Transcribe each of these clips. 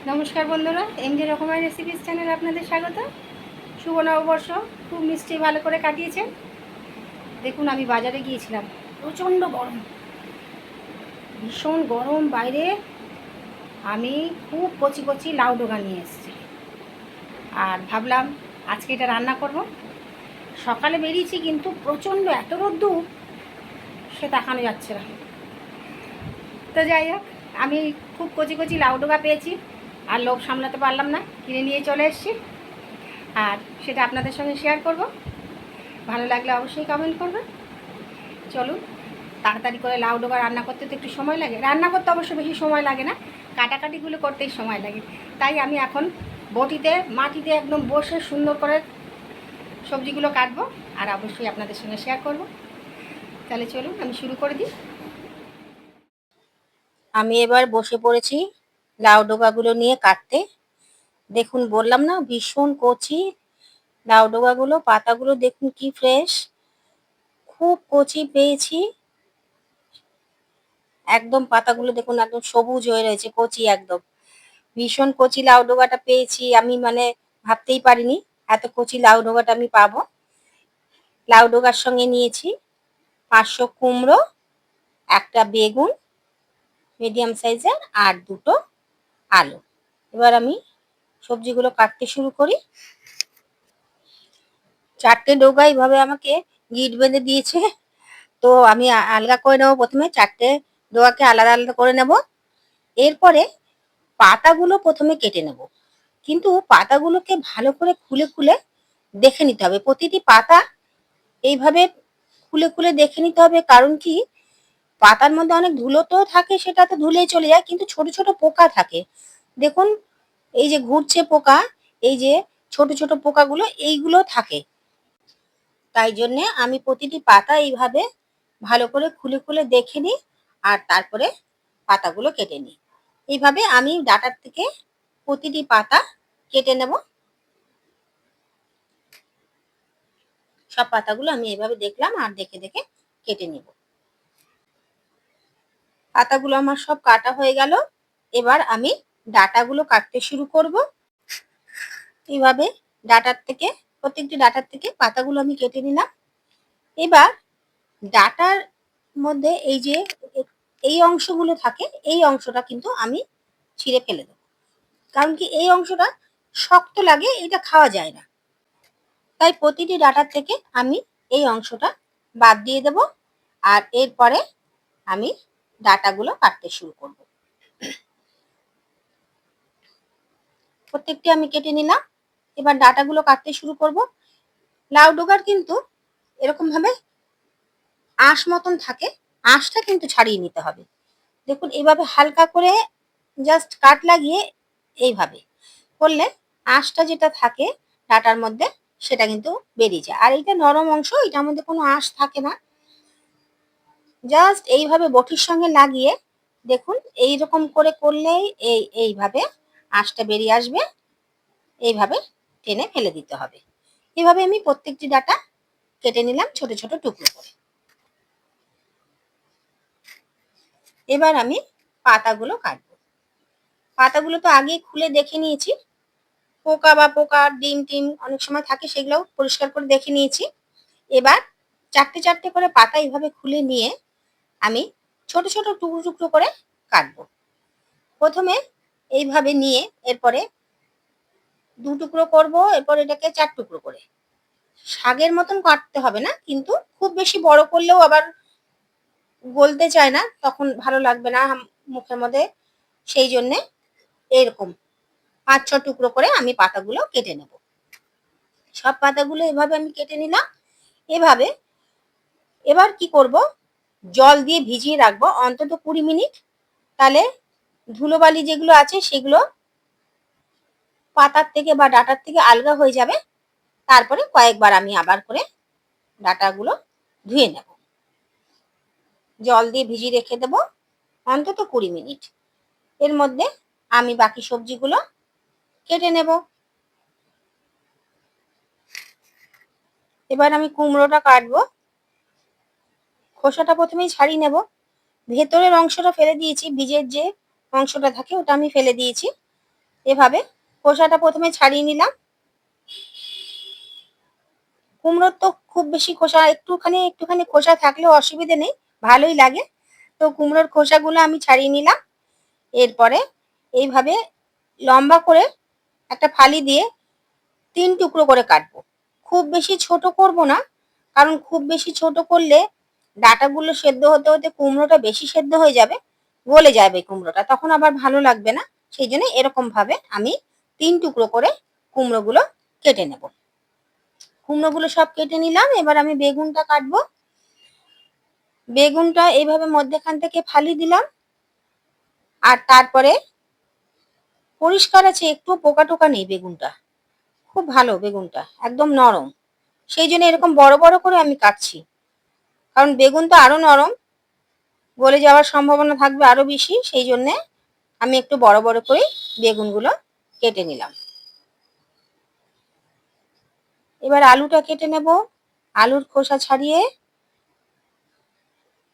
নমস্কার বন্ধুরা, এমজে রকমারি রেসিপিস চ্যানেলে আপনাদের স্বাগত। শুভ নববর্ষ খুব নিশ্চয়ই ভালো করে কাটিয়েছেন। দেখুন, আমি বাজারে গিয়েছিলাম, প্রচণ্ড গরম, ভীষণ গরম বাইরে। আমি খুব কচি কচি লাউ ডোকা নিয়ে এসেছি আর ভাবলাম আজকে এটা রান্না করব। সকালে বেরিয়েছি কিন্তু প্রচণ্ড এত রোদ্দুর, সে দেখানো যাচ্ছে না। তো যাই হোক, আমি খুব কচি কচি লাউ ডোকা পেয়েছি আর লোভ সামলাতে পারলাম না, কিনে নিয়ে চলে এসেছি আর সেটা আপনাদের সঙ্গে শেয়ার করব। ভালো লাগলে অবশ্যই কমেন্ট করবেন। চলুন, তাড়াতাড়ি করে লাউ ডোবা রান্না করতে তো একটু সময় লাগে, রান্না করতে অবশ্য বেশি সময় লাগে না, কাটাকাটিগুলো করতেই সময় লাগে। তাই আমি এখন বটিতে মাটিতে একদম বসে সুন্দর করে সবজিগুলো কাটবো আর অবশ্যই আপনাদের সঙ্গে শেয়ার করব। তাহলে চলুন আমি শুরু করে দিই। আমি এবার বসে পড়েছি লাউ ডোবাগুলো নিয়ে কাটতে। দেখুন, বললাম না ভীষণ কচি লাউ ডোবাগুলো, পাতাগুলো দেখুন কি ফ্রেশ, খুব কচি পেয়েছি। একদম পাতাগুলো দেখুন একদম সবুজ হয়ে রয়েছে, কচি একদম। ভীষণ কচি লাউ ডোগাটা পেয়েছি, আমি মানে ভাবতেই পারিনি এত কচি লাউ ডোগাটা আমি পাবো। লাউ ডোগার সঙ্গে নিয়েছি 500 কুমড়ো, একটা বেগুন মিডিয়াম সাইজের আর দুটো আলু। এবার আমি সবজিগুলো কাটতে শুরু করি। 4টে ডোগা এইভাবে আমাকে গিট বেঁধে দিয়েছে, তো আমি আলগা করে নেবো। প্রথমে 4টে ডোগাকে আলাদা আলাদা করে নেব। এরপরে পাতাগুলো প্রথমে কেটে নেব, কিন্তু পাতাগুলোকে ভালো করে খুলে খুলে দেখে নিতে হবে। প্রতিটি পাতা এইভাবে খুলে খুলে দেখে নিতে হবে, কারণ কি পাতার মধ্যে অনেক ধুলো তো থাকে, সেটা তো ধুলেই চলে যায়, কিন্তু ছোট ছোট পোকা থাকে। দেখুন, এই যে ঘুরছে পোকা, এই যে ছোট ছোট পোকাগুলো এইগুলো থাকে। তাই জন্যে আমি প্রতিটি পাতা এইভাবে ভালো করে খুলে খুলে দেখে নিই আর তারপরে পাতাগুলো কেটে নিই। এইভাবে আমি ডাঁটার থেকে প্রতিটি পাতা কেটে নেব। সব পাতাগুলো আমি এভাবে দেখলাম আর দেখে দেখে কেটে নেব। পাতাগুলো আমার সব কাটা হয়ে গেল। এবার আমি ডাঁটাগুলো কাটতে শুরু করব। এইভাবে ডাঁটার থেকে, প্রত্যেকটি ডাঁটার থেকে পাতাগুলো আমি কেটে নিলাম। এবার ডাঁটার মধ্যে এই যে এই অংশগুলো থাকে, এই অংশটা কিন্তু আমি ছিঁড়ে ফেলে দেবো, কারণ কি এই অংশটা শক্ত লাগে, এটা খাওয়া যায় না। তাই প্রতিটি ডাঁটার থেকে আমি এই অংশটা বাদ দিয়ে দেব আর এরপরে আমি ডাঁটাগুলো কাটতে শুরু করব। প্রত্যেকটি আমি কেটে নিলাম। এবার ডাঁটাগুলো কাটতে শুরু করব। লাউ ডোগার কিন্তু এরকম ভাবে আঁশ মতন থাকে, আঁশটা কিন্তু ছাড়িয়ে নিতে হবে। দেখুন, এইভাবে হালকা করে জাস্ট কাট লাগিয়ে এইভাবে করলে আঁশটা যেটা থাকে ডাঁটার মধ্যে সেটা কিন্তু বেরিয়ে যায়। আর এইটা নরম অংশ, এটার মধ্যে কোনো আঁশ থাকে না। জাস্ট এইভাবে বটির সঙ্গে লাগিয়ে দেখুন, এইরকম করে করলেই এইভাবে আঁশটা বেরিয়ে আসবে। এইভাবে টেনে ফেলে দিতে হবে। এভাবে আমি প্রত্যেকটি ডাঁটা কেটে নিলাম ছোট ছোট টুকরো করে। এবার আমি পাতাগুলো কাটবো। পাতাগুলো তো আগেই খুলে দেখে নিয়েছি, পোকা বা পোকার ডিম টিম অনেক সময় থাকে, সেগুলোও পরিষ্কার করে দেখে নিয়েছি। এবার 4টে 4টে করে পাতা এইভাবে খুলে নিয়ে আমি ছোট ছোট টুকরো টুকরো করে কাটবো। প্রথমে এইভাবে নিয়ে এরপরে 2 টুকরো করব, এরপর এটাকে 4 টুকরো করে। শাকের মতন কাটতে হবে না, কিন্তু খুব বেশি বড় করলেও আবার গলতে চায় না, তখন ভালো লাগবে না মুখের মধ্যে। সেই জন্যে এরকম 5-6 টুকরো করে আমি পাতাগুলো কেটে নেব। সব পাতাগুলো এভাবে আমি কেটে নিলাম। এভাবে এবার কি করব, জল দিয়ে ভিজিয়ে রাখবো অন্তত 20 মিনিট। তাহলে ধুলোবালি যেগুলো আছে সেগুলো পাতার থেকে বা ডাঁটার থেকে আলগা হয়ে যাবে। তারপরে কয়েকবার আমি আবার করে ডাঁটাগুলো ধুয়ে নেব। জল দিয়ে ভিজিয়ে রেখে দেব অন্তত 20 মিনিট। এর মধ্যে আমি বাকি সবজিগুলো কেটে নেব। এবার আমি কুমড়োটা কাটবো। খোসাটা প্রথমেই ছাড়িয়ে নেব। ভেতরের অংশটা ফেলে দিয়েছি, বীজের যে অংশটা থাকে ওটা আমি ফেলে দিয়েছি। এভাবে খোসাটা প্রথমে ছাড়িয়ে নিলাম। কুমড়োর তো খুব বেশি খোসা, একটুখানি একটুখানি খোসা থাকলেও অসুবিধে নেই, ভালোই লাগে। তো কুমড়োর খোসাগুলো আমি ছাড়িয়ে নিলাম। এরপরে এইভাবে লম্বা করে একটা ফালি দিয়ে 3 টুকরো করে কাটবো। খুব বেশি ছোট করব না, কারণ খুব বেশি ছোট করলে ডাঁটাগুলো সেদ্ধ হতে হতে কুমড়োটা বেশি সেদ্ধ হয়ে যাবে, গলে যাবে কুমড়োটা, তখন আবার ভালো লাগবে না। সেই জন্য এরকম ভাবে আমি 3 টুকরো করে কুমড়োগুলো কেটে নেব। কুমড়োগুলো সব কেটে নিলাম। এবার আমি বেগুনটা কাটবো। বেগুনটা এইভাবে মধ্যেখান থেকে ফালি দিলাম। আর তারপরে পরিষ্কার আছে, একটু পোকা টোকা নেই বেগুনটা, খুব ভালো বেগুনটা, একদম নরম। সেই জন্য এরকম বড় বড় করে আমি কাটছি, কারণ বেগুন তো আরো নরম, গলে যাওয়ার সম্ভাবনা থাকবে আরো বেশি। সেই জন্যে আমি একটু বড় বড় করে বেগুনগুলো কেটে নিলাম। এবার আলুটা কেটে নেব। আলুর খোসা ছাড়িয়ে,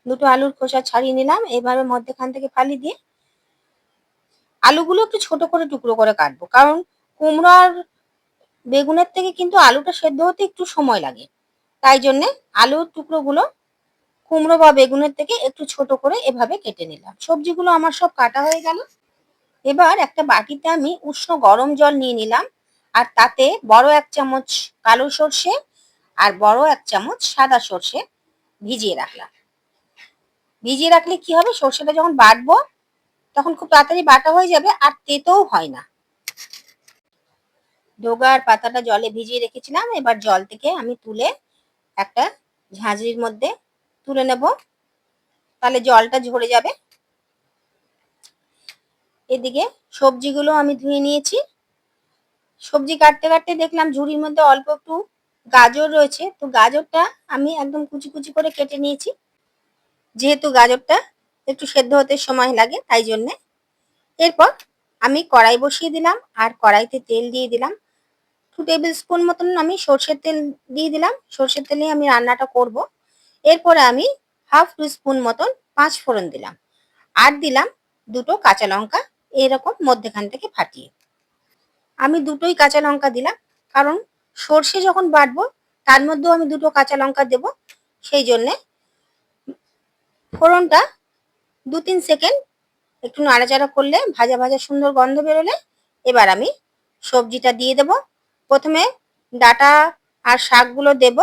দুটো আলুর খোসা ছাড়িয়ে নিলাম। এবারে মধ্যেখান থেকে ফালি দিয়ে আলুগুলো একটু ছোট করে টুকরো করে কাটবো, কারণ কুমড়ো আর বেগুনের থেকে কিন্তু আলুটা সেদ্ধ হতে একটু সময় লাগে। তাই জন্যে আলুর টুকরোগুলো কুমড়ো বা বেগুনের থেকে একটু ছোট করে এভাবে কেটে নিলাম। সবজিগুলো আমার সব কাটা হয়ে গেল। এবার একটা বাটিতে আমি উষ্ণ গরম জল নিয়ে নিলাম, আর তাতে বড় 1 চামচ কালো সর্ষে আর বড় 1 চামচ সাদা সর্ষে ভিজিয়ে রাখলাম। ভিজিয়ে রাখলে কি হবে, সর্ষেটা যখন বাটবো তখন খুব তাড়াতাড়ি বাটা হয়ে যাবে, আর তেতোও হয় না। ডোগার পাতাটা জলে ভিজিয়ে রেখেছিলাম, এবার জল থেকে আমি তুলে একটা ঝাঁঝরির মধ্যে তুলে নেব, তাহলে জলটা ঝরে যাবে। এদিকে সবজিগুলো আমি ধুয়ে নিয়েছি। সবজি কাটতে কাটতে দেখলাম ঝুড়ির মধ্যে অল্প একটু গাজর রয়েছে, তো গাজরটা আমি একদম কুচি কুচি করে কেটে নিয়েছি, যেহেতু গাজরটা একটু সেদ্ধ হতে সময় লাগে তাই জন্যে। এরপর আমি কড়াই বসিয়ে দিলাম, আর কড়াইতে তেল দিয়ে দিলাম 2 টেবিল স্পুন মতন। আমি সর্ষের তেল দিয়ে দিলাম, সর্ষের তেলে আমি রান্নাটা করব। এরপরে আমি হাফ টি স্পুন মতন 5 ফোড়ন দিলাম, আর দিলাম দুটো কাঁচা লঙ্কা, এরকম মধ্যেখান থেকে ফাটিয়ে। আমি দুটোই কাঁচা লঙ্কা দিলাম, কারণ সর্ষে যখন বাটবো তার মধ্যেও আমি দুটো কাঁচা লঙ্কা দেব। সেই জন্যে ফোড়নটা 2-3 সেকেন্ড একটু নাড়াচাড়া করলে, ভাজা ভাজা সুন্দর গন্ধ বেরোলে, এবার আমি সবজিটা দিয়ে দেব। প্রথমে ডাঁটা আর শাকগুলো দেব,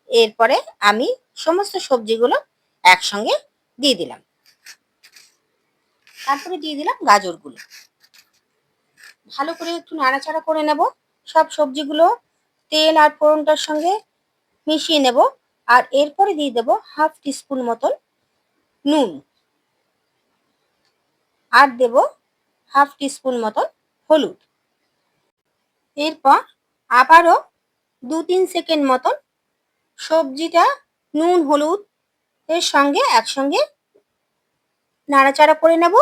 এরপরে আমি সমস্ত সবজিগুলো একসঙ্গে দিয়ে দিলাম। তারপরে দিয়ে দিলাম গাজরগুলো। ভালো করে একটু নাড়াচাড়া করে নেব। সব সবজিগুলো তেল আর ফোড়নটার সঙ্গে মিশিয়ে নেব। আর এরপরে দিয়ে দেব হাফ টি স্পুন মতন নুন, আর দেব হাফ টি স্পুন মতন হলুদ। এরপর আবারও 2-3 সেকেন্ড মতন সবজিটা নুন হলুদ এর সঙ্গে একসঙ্গে নাড়াচাড়া করে নেব।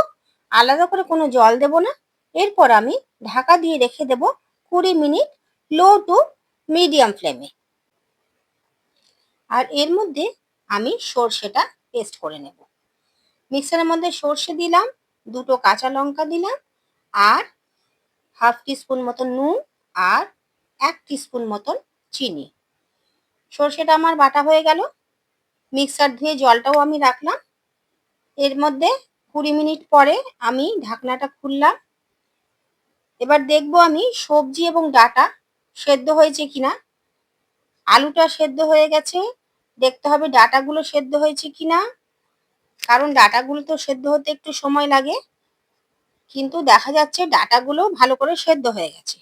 আলাদা করে কোনো জল দেব না। এরপর আমি ঢাকা দিয়ে রেখে দেব 20 মিনিট লো টু মিডিয়াম ফ্লেমে। আর এর মধ্যে আমি সর্ষেটা পেস্ট করে নেব। মিক্সারের মধ্যে সর্ষে দিলাম, দুটো কাঁচা লঙ্কা দিলাম, আর হাফ টি স্পুন মতন নুন, আর 1 টিস্পুন মতন চিনি। সর্ষেটা আমার বাটা হয়ে গেল। মিক্সার ধুয়ে জলটাও আমি রাখলাম। এর মধ্যে 20 মিনিট পরে আমি ঢাকনাটা খুললাম। এবার দেখবো আমি সবজি এবং ডাঁটা সেদ্ধ হয়েছে কিনা। আলুটা সেদ্ধ হয়ে গেছে, দেখতে হবে ডাঁটাগুলো সেদ্ধ হয়েছে কিনা, কারণ ডাঁটাগুলো তো সেদ্ধ হতে একটু সময় লাগে। কিন্তু দেখা যাচ্ছে ডাঁটাগুলো ভালো করে সেদ্ধ হয়ে গেছে।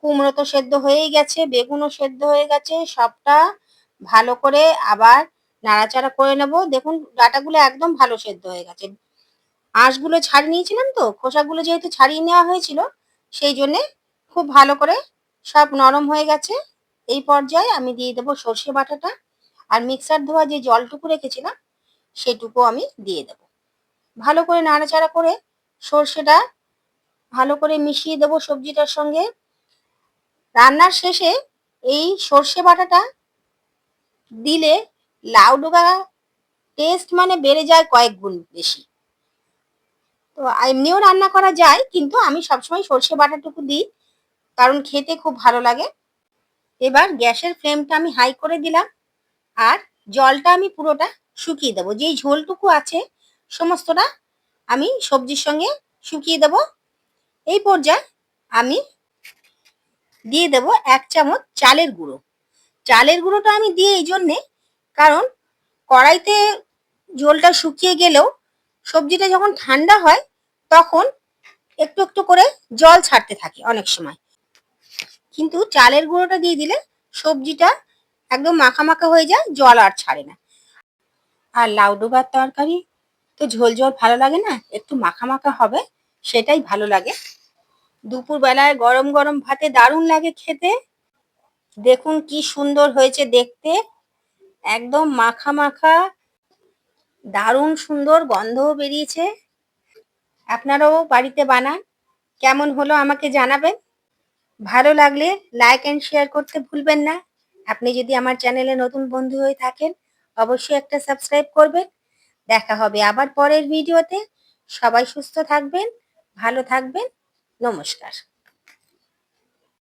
কুমড়ো তো সেদ্ধ হয়েই গেছে, বেগুনও সেদ্ধ হয়ে গেছে, সবটা ভালো করে আবার নাড়াচাড়া করে নেব। দেখুন ডাঁটাগুলো একদম ভালো সেদ্ধ হয়ে গেছে। আঁশগুলো ছাড়িয়ে নিয়েছিলাম, তো খোসাগুলো যেহেতু ছাড়িয়ে নেওয়া হয়েছিল, সেই জন্যে খুব ভালো করে সব নরম হয়ে গেছে। এই পর্যায়ে আমি দিয়ে দেবো সর্ষে বাটাটা, আর মিক্সার ধোয়া যে জলটুকু রেখেছিলাম সেটুকু আমি দিয়ে দেবো। ভালো করে নাড়াচাড়া করে সর্ষেটা ভালো করে মিশিয়ে দেবো সবজিটার সঙ্গে। রান্নার শেষে এই সর্ষে বাটাটা দিলে লাউ ডোগা টেস্ট মানে বেড়ে যায় কয়েক গুণ বেশি। তো এমনিও রান্না করা যায়, কিন্তু আমি সবসময় সর্ষে বাটাটুকু দিই, কারণ খেতে খুব ভালো লাগে। এবার গ্যাসের ফ্লেমটা আমি হাই করে দিলাম, আর জলটা আমি পুরোটা শুকিয়ে দেবো। যেই ঝোলটুকু আছে সমস্তটা আমি সবজির সঙ্গে শুকিয়ে দেবো। এই পর্যায়ে আমি দিয়ে দেবো 1 চামচ চালের গুঁড়ো। চালের গুঁড়োটা আমি দিই এই জন্যে, কারণ কড়াইতে ঝোলটা শুকিয়ে গেলেও সবজিটা যখন ঠান্ডা হয় তখন একটু একটু করে জল ছাড়তে থাকে অনেক সময়, কিন্তু চালের গুঁড়োটা দিয়ে দিলে সবজিটা একদম মাখা মাখা হয়ে যায়, জল আর ছাড়ে না। আর লাউ ডোবার তরকারি তো ঝোল ঝোল ভালো লাগে না, একটু মাখা মাখা হবে, সেটাই ভালো লাগে। দুপুর বেলায় গরম গরম ভাতে দারুণ লাগে খেতে। দেখুন কি সুন্দর হয়েছে দেখতে, একদম মাখা মাখা, দারুণ সুন্দর গন্ধও বেরিয়েছে। আপনারাও বাড়িতে বানান, কেমন হলো আমাকে জানাবেন। ভালো লাগলে লাইক এন্ড শেয়ার করতে ভুলবেন না। আপনি যদি আমার চ্যানেলে নতুন বন্ধু হয়ে থাকেন, অবশ্যই একটা সাবস্ক্রাইব করবেন। দেখা হবে আবার পরের ভিডিওতে। সবাই সুস্থ থাকবেন, ভালো থাকবেন। নমস্কার।